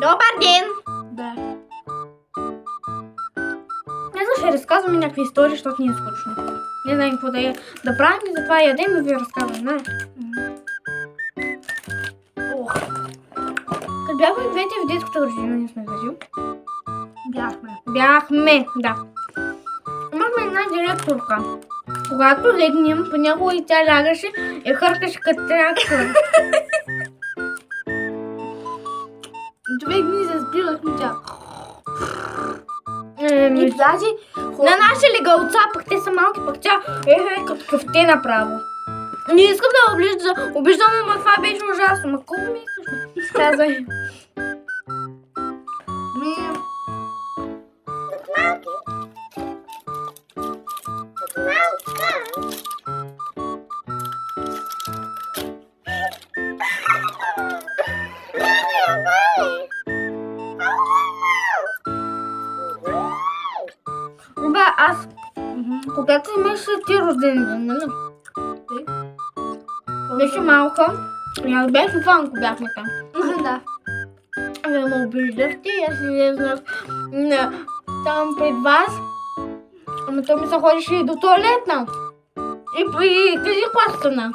Добър ден! Да. Не знам, ще разказваме някакви истории, защото ни е скучно. Не знаем какво да правим и затова ядем и ви разказвам, не? Ох. Като бяхме двете в детската градина, не сме кажи. Бяхме, да. Имахме една директорка. Когато легнем, понякога и тя лягаше и хъркаше като трактор. Човек ми се спирахме тя. И даже на наши легалца, пък те са малки, пък тя като къвте направо. Не искам да обиждам, ама това беше ужасно. Ма колко ми искаш? Казай. Ба, аз, когато имаш ти рожден ден, нали? Беше малка и аз бях фанко, бяхме там. Да. Вие ме обиждахте и аз излезнах там пред вас. Ама той ми се ходеше и до туалетна. И кажи какво стана.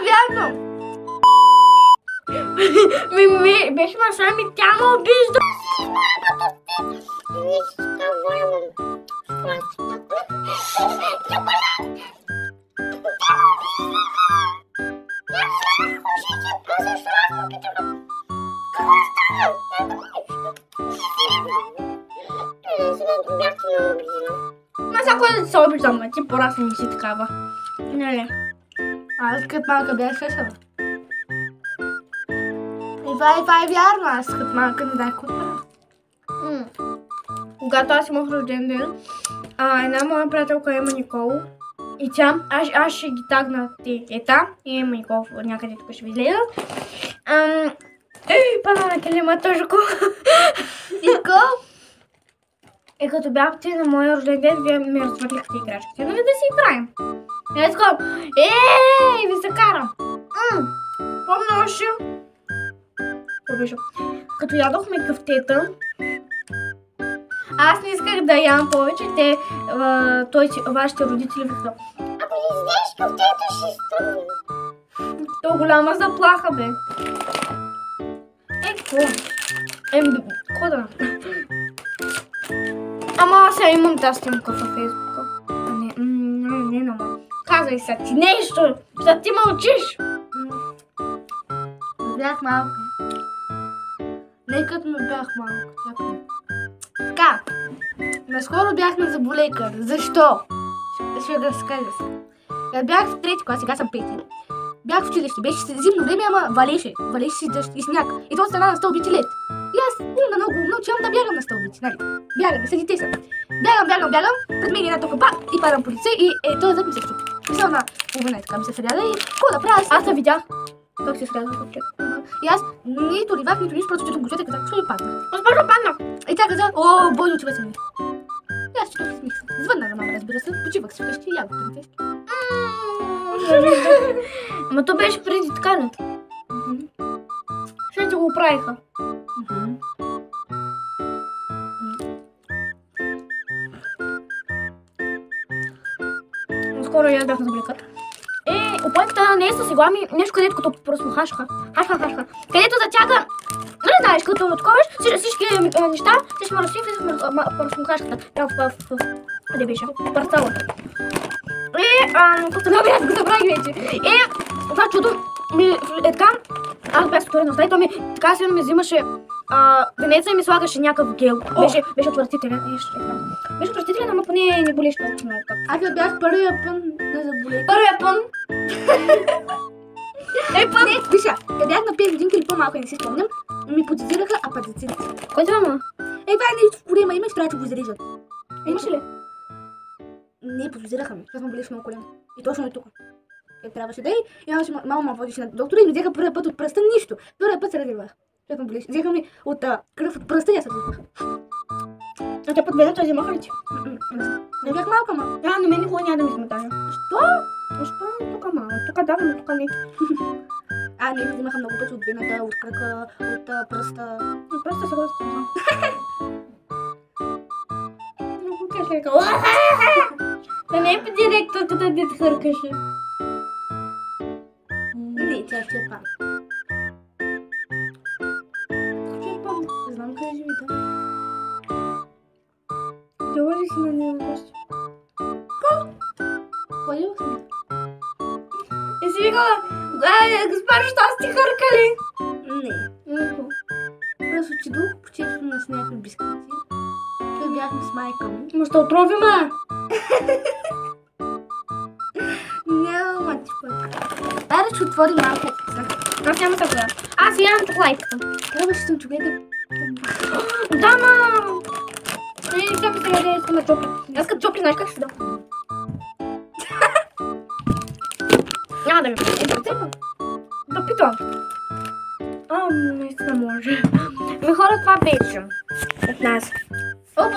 Вярно. Беше машина ми, тя ме обижда. Ма сега кой да се обиждам, а ти порасна ми си такава. Нали? Аз като малка бях шешала. И това е вярно, аз като малка не дай купа. Когато аз имах рожден ден, една моя приятелка Ема Никол и тя, аз ще ги тагна Ета и Ема Никол някъде тук ще ви излезат. Пана на килима Жуко. Никол? И като бяхте на моя рожден ден, вие ми развърляхте играчките. Нали да си играем? И аз казвам, ви се карам. Помня още. Като ядохме къфтета, аз не исках да ям повече, вашите родители викаха, ако не изядеш къфтета, ще изтръгнем. То голяма заплаха, бе. Какво? Какво да? Ама аз сега имам тази снимка във Фейсбука. Не, нама. Казвай сега ти нещо, за ти мълчиш. Бях малка. Не като ме бях малка. Така, наскоро бях на заболекар. Защо? Ще да разкажа сега. Бях в трети клас, сега съм пети. Бях в училище, беше зимно време, ама валеше. Валеше си дъжд и сняг. И то стана на стълбите лед. И аз много научавам да бягам на стълбите, нали? Бягам, след те съм. Бягам. Пред мен една токапа и падам по лице и този зъб ми се чупи. Мисля на половина и така ми се сряда и какво да правя? Аз се видях. Как се срязва пътче? И аз нито ривах, нито нищо, просто чето глушете, казах, що ли падна? Госпожо, падна! И тя каза, о, бойно, отива се ми. И аз четох и смих се. Звънна на мама, разбира се, почивах си вкъщи и ядох полицейски. Ама то беше преди така, не? Ще ти го оправиха. Скоро я бях на заболекар. Опойката не е със игла, нещо където като просто хашха. Където затяга, не знаеш, като отковаш всички неща, всички мърсви влизат в пръсмухашката. Къде беше? В парцала. Просто много аз го забравих вече. Това чудо ми така, аз бях сторена в той ми така силно ми взимаше венеца и ми слагаше някакъв гел. Беше отвратителен. Беше отвратителен, ама поне не болеше толкова много. Аз бях първия пън на заболекар. Първия пън? Не, виша, да бях на 5 годинки или по-малко, не си спомням, ми подозираха апандицит. Кой това ма? Това е нещо в корема, имаш, трябва да го зарежат. Имаш ли? Не, подозираха ми, защото ме болеше много колено. И точно е тук. Трябваше да и мама ме водеше на доктора и ми взеха първия път от пръста нищо. Втория път се развивах. Защото ме болеше. Взеха ми от кръв от пръста и аз се развивах. А те път веднъж вземаха ли ти? Не бях малка, ма. На мен никога няма да ми сметая. Що? Защо тук малко? Тук да, но тук не. Не взимаха много пъти от вената, от кръка, от пръста. Просто сега спомням. Много кашлека. Да не е директорката да те хъркаше. Не, тя ще е пак. Не знам къде живи там. Говори си на нея гости. Ходил съм. И си викала, госпожо, що сте хъркали? Не. Просто отидох, почетохме с някакви бисквити. Той бяхме с майка ми. Може да отровиме? Няма мати пък. Дай да ще отворим малко. Аз няма да гледам. Аз ям чоколайката. Трябваше съм човек да... Да, мам! Не, тя ми сега да искам на чопли. Аз като чопли, знаеш как ще да? Няма да ми да питам. Наистина може. Ми хора, това беше от нас. О!